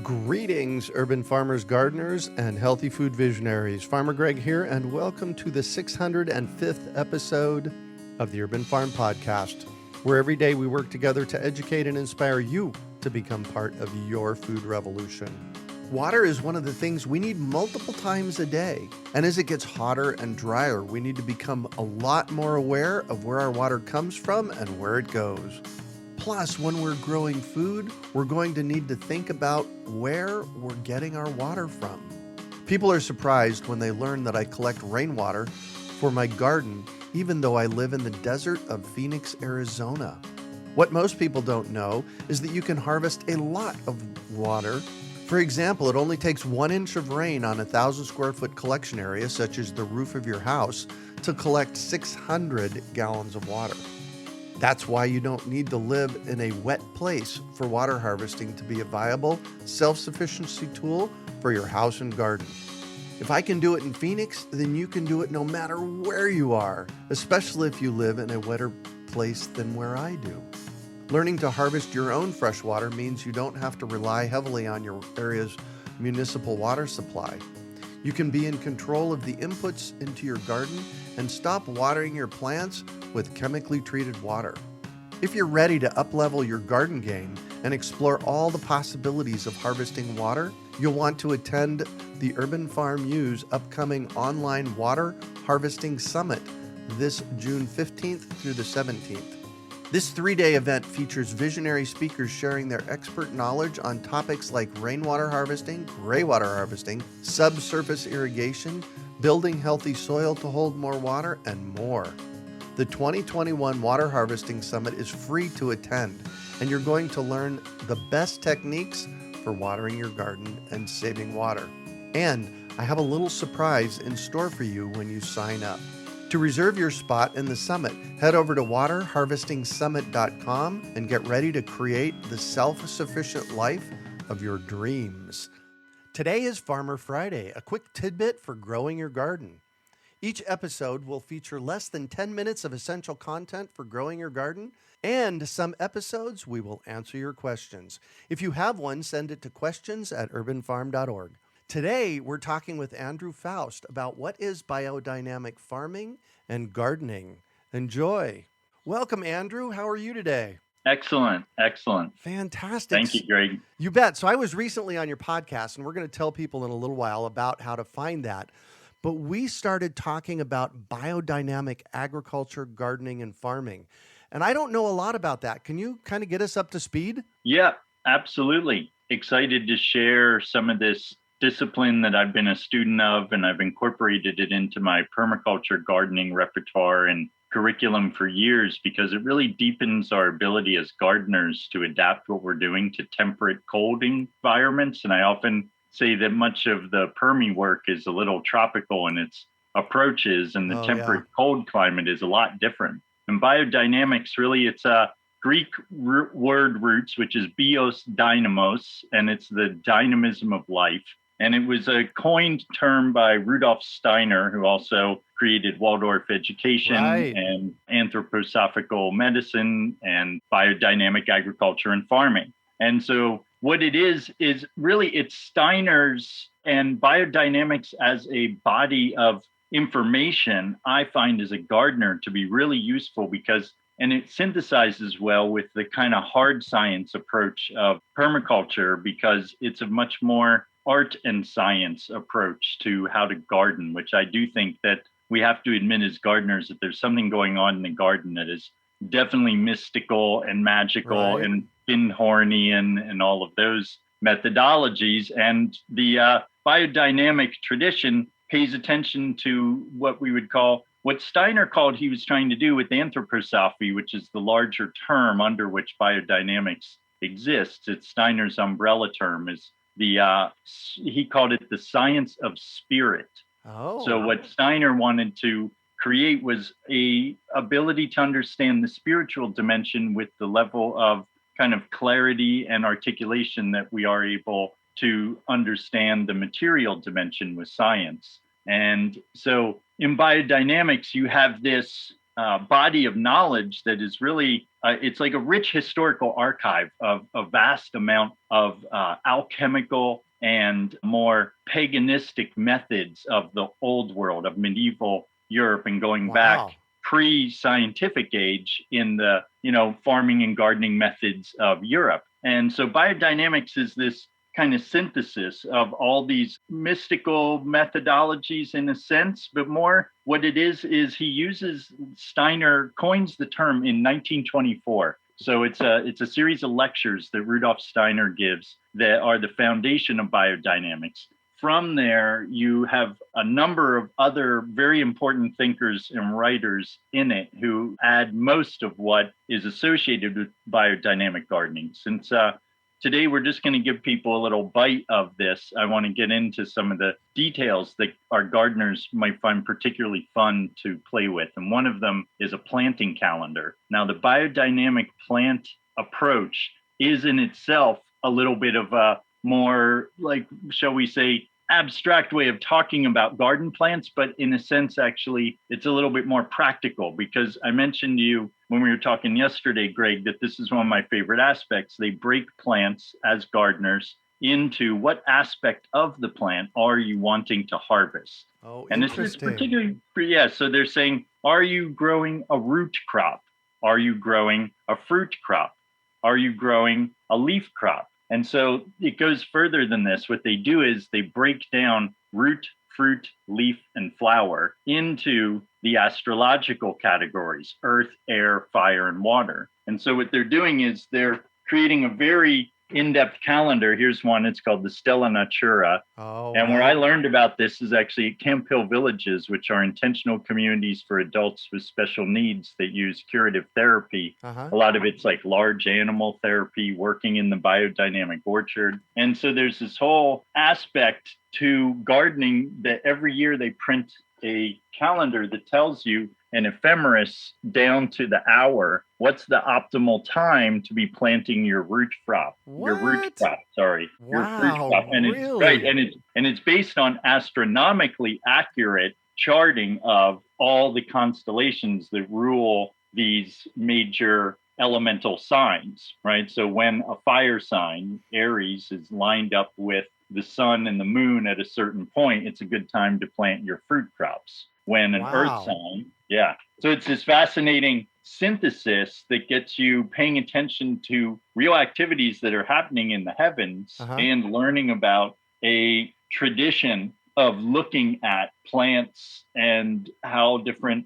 Greetings, urban farmers, gardeners, and healthy food visionaries. Farmer Greg here, and welcome to the 605th episode of the Urban Farm Podcast, where every day we work together to educate and inspire you to become part of your food revolution. Water is one of the things we need multiple times a day, and as it gets hotter and drier, we need to become a lot more aware of where our water comes from and where it goes. Plus, when we're growing food, we're going to need to think about where we're getting our water from. People are surprised when they learn that I collect rainwater for my garden, even though I live in the desert of Phoenix, Arizona. What most people don't know is that you can harvest a lot of water. For example, it only takes 1 inch of rain on a 1,000 square foot collection area, such as the roof of your house, to collect 600 gallons of water. That's why you don't need to live in a wet place for water harvesting to be a viable self-sufficiency tool for your house and garden. If I can do it in Phoenix, then you can do it no matter where you are, especially if you live in a wetter place than where I do. Learning to harvest your own fresh water means you don't have to rely heavily on your area's municipal water supply. You can be in control of the inputs into your garden and stop watering your plants with chemically treated water. If you're ready to up-level your garden game and explore all the possibilities of harvesting water, you'll want to attend the Urban Farm U's upcoming online water harvesting summit this June 15th through the 17th. This 3-day event features visionary speakers sharing their expert knowledge on topics like rainwater harvesting, graywater harvesting, subsurface irrigation, building healthy soil to hold more water, and more. The 2021 Water Harvesting Summit is free to attend, and you're going to learn the best techniques for watering your garden and saving water. And I have a little surprise in store for you when you sign up. To reserve your spot in the summit, head over to waterharvestingsummit.com and get ready to create the self-sufficient life of your dreams. Today is Farmer Friday, a quick tidbit for growing your garden. Each episode will feature less than 10 minutes of essential content for growing your garden, and some episodes we will answer your questions. If you have one, send it to questions@urbanfarm.org. Today, we're talking with Andrew Faust about what is biodynamic farming and gardening. Enjoy. Welcome, Andrew. How are you today? Excellent. Fantastic. Thank you, Greg. You bet. So I was recently on your podcast, and we're going to tell people in a little while about how to find that. But we started talking about biodynamic agriculture, gardening, and farming. And I don't know a lot about that. Can you kind of get us up to speed? Yeah, absolutely. Excited to share some of this discipline that I've been a student of, and I've incorporated it into my permaculture gardening repertoire and curriculum for years because it really deepens our ability as gardeners to adapt what we're doing to temperate, cold environments. And I often say that much of the Permi work is a little tropical in its approaches, and the temperate cold climate is a lot different. And biodynamics, really, it's a Greek word roots, which is bios dynamos, and it's the dynamism of life. And it was a coined term by Rudolf Steiner, who also created Waldorf education and anthroposophical medicine and biodynamic agriculture and farming. And so what it is really it's Steiner's and biodynamics as a body of information, I find as a gardener to be really useful because, and it synthesizes well with the kind of hard science approach of permaculture because it's a much more art and science approach to how to garden, which I do think that we have to admit as gardeners that there's something going on in the garden that is definitely mystical and magical and Hornian and all of those methodologies. And the biodynamic tradition pays attention to what we would call, what Steiner called he was trying to do with anthroposophy, which is the larger term under which biodynamics exists. It's Steiner's umbrella term is he called it the science of spirit. So what Steiner wanted to create was a ability to understand the spiritual dimension with the level of kind of clarity and articulation that we are able to understand the material dimension with science. And so in biodynamics, you have this body of knowledge that is really, it's like a rich historical archive of a vast amount of alchemical and more paganistic methods of the old world, of medieval Europe, and going back pre-scientific age in the, farming and gardening methods of Europe. And so biodynamics is this kind of synthesis of all these mystical methodologies in a sense, but more what it is Steiner coins the term in 1924. So it's a series of lectures that Rudolf Steiner gives that are the foundation of biodynamics. From there, you have a number of other very important thinkers and writers in it who add most of what is associated with biodynamic gardening. Since today we're just going to give people a little bite of this, I want to get into some of the details that our gardeners might find particularly fun to play with. And one of them is a planting calendar. Now, the biodynamic plant approach is in itself a little bit of a more, like, shall we say, abstract way of talking about garden plants, but in a sense, actually, it's a little bit more practical, because I mentioned to you when we were talking yesterday, Greg, that this is one of my favorite aspects. They break plants as gardeners into what aspect of the plant are you wanting to harvest. Oh, and interesting. It's particularly, so they're saying, are you growing a root crop? Are you growing a fruit crop? Are you growing a leaf crop? And so it goes further than this. What they do is they break down root, fruit, leaf, and flower into the astrological categories: earth, air, fire, and water. And so what they're doing is they're creating a very in-depth calendar. Here's one. It's called the Stella Natura. And where I learned about this is actually at Camp Hill Villages, which are intentional communities for adults with special needs that use curative therapy. A lot of it's like large animal therapy, working in the biodynamic orchard. And so there's this whole aspect to gardening that every year they print a calendar that tells you an ephemeris down to the hour, what's the optimal time to be planting your root crop. Your fruit crop. And really? It's right, and it's based on astronomically accurate charting of all the constellations that rule these major elemental signs, right? So when a fire sign, Aries, is lined up with the sun and the moon at a certain point, it's a good time to plant your fruit crops. When an earth sign, so it's this fascinating synthesis that gets you paying attention to real activities that are happening in the heavens and learning about a tradition of looking at plants and how different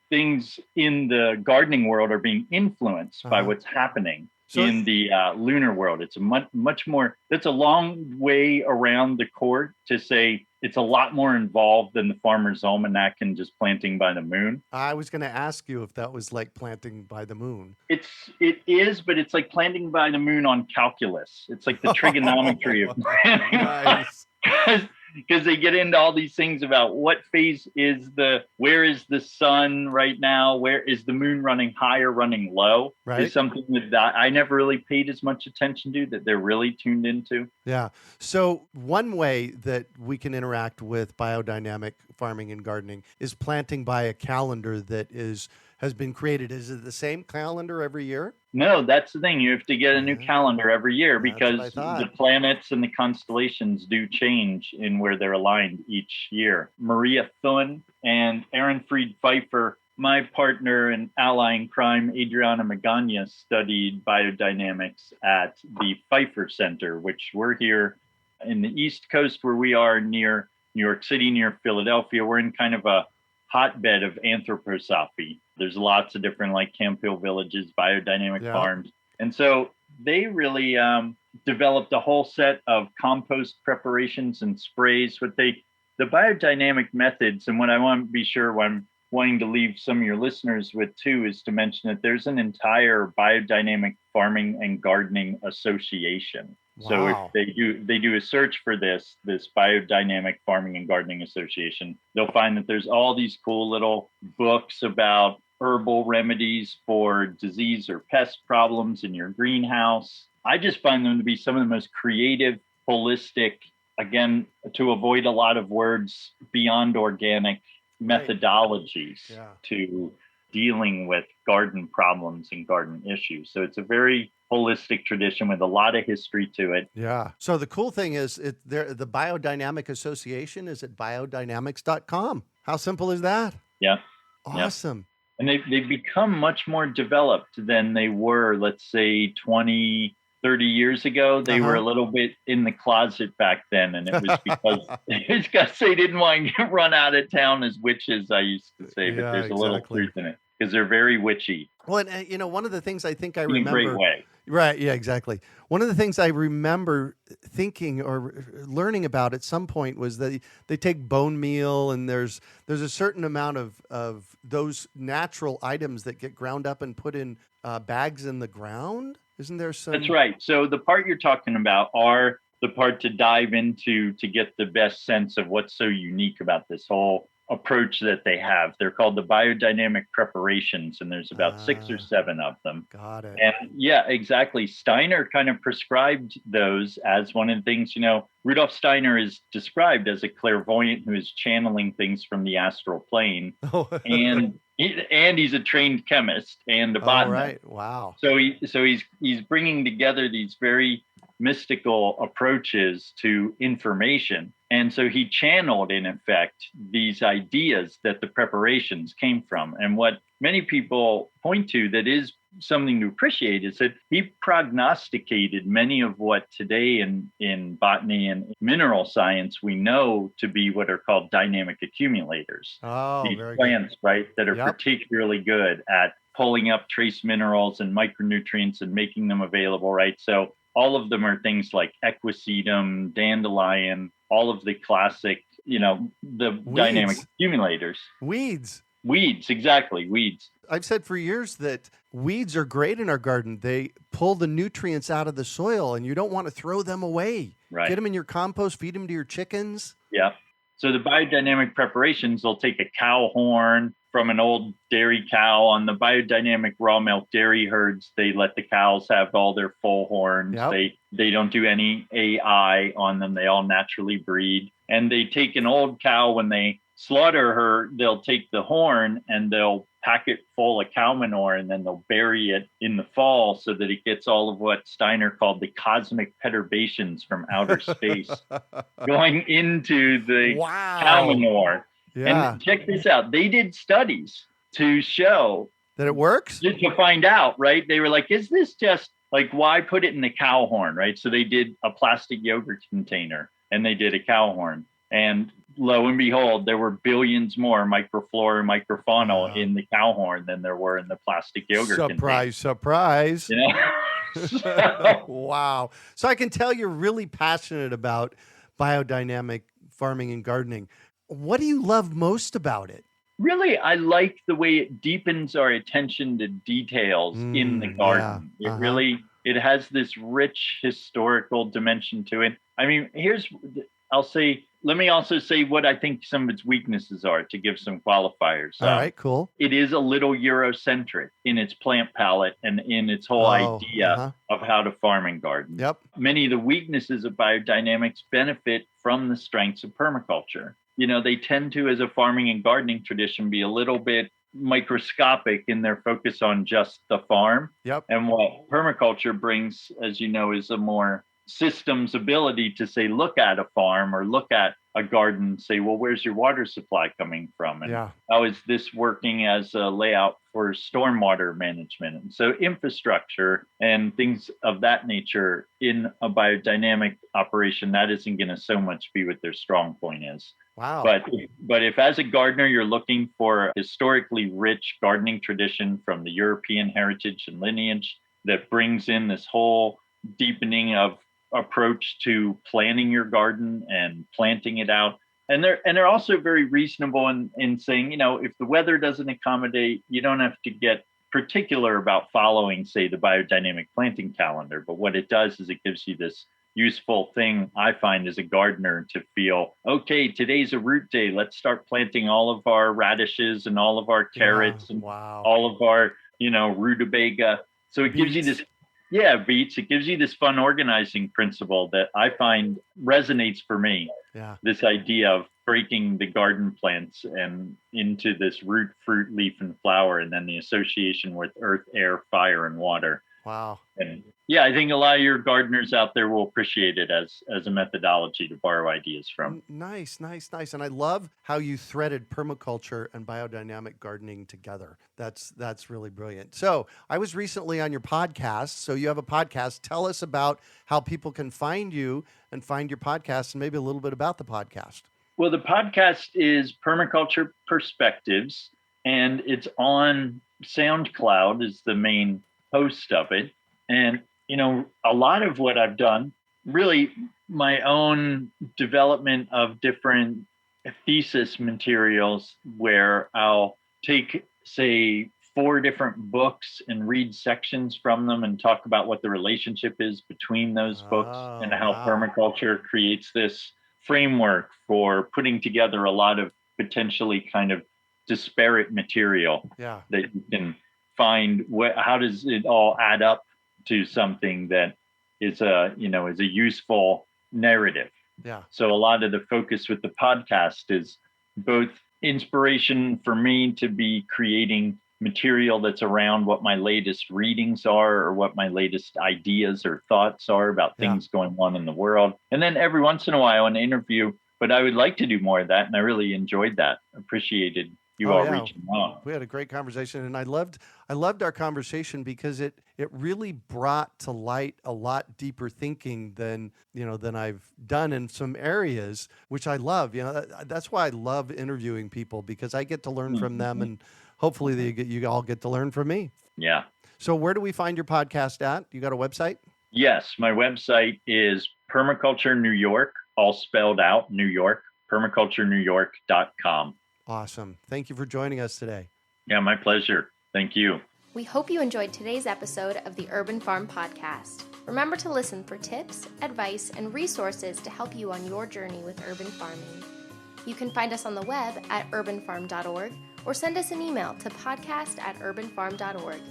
things in the gardening world are being influenced by what's happening in the lunar world. It's a much more, that's a long way around the court to say it's a lot more involved than the Farmer's Almanac and just planting by the moon. I was going to ask you if that was like planting by the moon. It is, but it's like planting by the moon on calculus. It's like the trigonometry of planting. Nice. Because they get into all these things about what phase where is the sun right now? Where is the moon running high or running low? Right. Is something that I never really paid as much attention to, that they're really tuned into. Yeah. So one way that we can interact with biodynamic farming and gardening is planting by a calendar that has been created. Is it the same calendar every year? No, that's the thing. You have to get a new calendar every year because the planets and the constellations do change in where they're aligned each year. Maria Thun and Aaron Fried Pfeiffer, my partner and ally in crime, Adriana Magana, studied biodynamics at the Pfeiffer Center, which we're here in the East Coast where we are near New York City, near Philadelphia. We're in kind of a hotbed of anthroposophy. There's lots of different like Camp Hill Villages, biodynamic farms. And so they really developed a whole set of compost preparations and sprays. The biodynamic methods, and what I want to be sure what I'm wanting to leave some of your listeners with too, is to mention that there's an entire biodynamic farming and gardening association. Wow. So if they do a search for this Biodynamic Farming and Gardening Association, they'll find that there's all these cool little books about herbal remedies for disease or pest problems in your greenhouse. I just find them to be some of the most creative, holistic, again, to avoid a lot of words, beyond organic methodologies to dealing with garden problems and garden issues. So it's a very holistic tradition with a lot of history to it. Yeah. So the cool thing is the Biodynamic Association is at biodynamics.com. How simple is that? Yeah. Awesome. And they've become much more developed than they were, let's say, 20, 30 years ago. They were a little bit in the closet back then. And it was because they didn't want to get run out of town as witches, I used to say. But there's a little truth in it because they're very witchy. Well, and, one of the things I think I remember. In a great way. Right. Yeah, exactly. One of the things I remember thinking or learning about at some point was that they take bone meal, and there's a certain amount of those natural items that get ground up and put in bags in the ground. Isn't there some? That's right. So the part you're talking about are the part to dive into to get the best sense of what's so unique about this whole approach that they have. They're called the biodynamic preparations, and there's about 6 or 7 of them. Got it. And yeah, exactly. Steiner kind of prescribed those as one of the things, Rudolf Steiner is described as a clairvoyant who is channeling things from the astral plane. and he's a trained chemist and a botanist. Right. Wow. So he's bringing together these very mystical approaches to information. And so he channeled, in effect, these ideas that the preparations came from. And what many people point to that is something to appreciate is that he prognosticated many of what today in botany and mineral science we know to be what are called dynamic accumulators. These plants, right, that are particularly good at pulling up trace minerals and micronutrients and making them available, right? So all of them are things like equisetum, dandelion, all of the classic, the weeds. Dynamic accumulators. Weeds, exactly, weeds. I've said for years that weeds are great in our garden. They pull the nutrients out of the soil, and you don't want to throw them away. Right. Get them in your compost, feed them to your chickens. Yeah. So the biodynamic preparations, they'll take a cow horn from an old dairy cow. On the biodynamic raw milk dairy herds, they let the cows have all their full horns. Yep. They don't do any AI on them. They all naturally breed. And they take an old cow, when they slaughter her, they'll take the horn and they'll pack it full of cow manure, and then they'll bury it in the fall so that it gets all of what Steiner called the cosmic perturbations from outer space going into the cow manure. Yeah. And check this out. They did studies to show that it works, to find out, right? They were like, is this just like, why put it in the cow horn, right? So they did a plastic yogurt container and they did a cow horn. And lo and behold, there were billions more microflora and microfauna in the cow horn than there were in the plastic yogurt container. Surprise. Wow. So I can tell you're really passionate about biodynamic farming and gardening. What do you love most about it? Really, I like the way it deepens our attention to details in the garden. Yeah. It has this rich historical dimension to it. I mean, let me also say what I think some of its weaknesses are to give some qualifiers. All right, cool. It is a little Eurocentric in its plant palette and in its whole idea of how to farm and garden. Yep. Many of the weaknesses of biodynamics benefit from the strengths of permaculture. They tend to, as a farming and gardening tradition, be a little bit microscopic in their focus on just the farm. Yep. And what permaculture brings, as you know, is a more systems ability to say, look at a farm or look at a garden, say, well, where's your water supply coming from? And how is this working as a layout for stormwater management? And so infrastructure and things of that nature in a biodynamic operation, that isn't going to so much be what their strong point is. Wow. But if as a gardener, you're looking for a historically rich gardening tradition from the European heritage and lineage that brings in this whole deepening of approach to planning your garden and planting it out. And they're also very reasonable in saying, if the weather doesn't accommodate, you don't have to get particular about following, say, the biodynamic planting calendar. But what it does is it gives you this useful thing, I find, as a gardener, to feel, okay, today's a root day. Let's start planting all of our radishes and all of our carrots and all of our, rutabaga. So it gives you this. Yeah, beats. It gives you this fun organizing principle that I find resonates for me. Yeah. This idea of breaking the garden plants and into this root, fruit, leaf, and flower, and then the association with earth, air, fire, and water. Wow. And yeah, I think a lot of your gardeners out there will appreciate it as a methodology to borrow ideas from. Nice. And I love how you threaded permaculture and biodynamic gardening together. That's really brilliant. So I was recently on your podcast. So you have a podcast. Tell us about how people can find you and find your podcast, and maybe a little bit about the podcast. Well, the podcast is Permaculture Perspectives, and it's on SoundCloud is the main host of it. And, a lot of what I've done, really my own development of different thesis materials where I'll take, say, 4 different books and read sections from them and talk about what the relationship is between those books and how permaculture creates this framework for putting together a lot of potentially kind of disparate material that you can find. How does it all add up to something that is a useful narrative? Yeah. So a lot of the focus with the podcast is both inspiration for me to be creating material that's around what my latest readings are or what my latest ideas or thoughts are about things going on in the world. And then every once in a while an interview, but I would like to do more of that. And I really enjoyed that. Appreciated you all reaching out. We had a great conversation, and I loved our conversation because it really brought to light a lot deeper thinking than I've done in some areas, which I love. That's why I love interviewing people, because I get to learn from them, and hopefully you all get to learn from me. Yeah. So where do we find your podcast at? You got a website? Yes, my website is Permaculture New York, all spelled out, New York, permaculturenewyork.com. Awesome. Thank you for joining us today. Yeah, my pleasure. Thank you. We hope you enjoyed today's episode of the Urban Farm Podcast. Remember to listen for tips, advice, and resources to help you on your journey with urban farming. You can find us on the web at urbanfarm.org or send us an email to podcast@urbanfarm.org.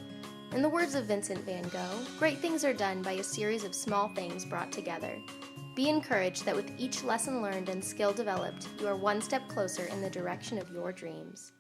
In the words of Vincent van Gogh, great things are done by a series of small things brought together. Be encouraged that with each lesson learned and skill developed, you are one step closer in the direction of your dreams.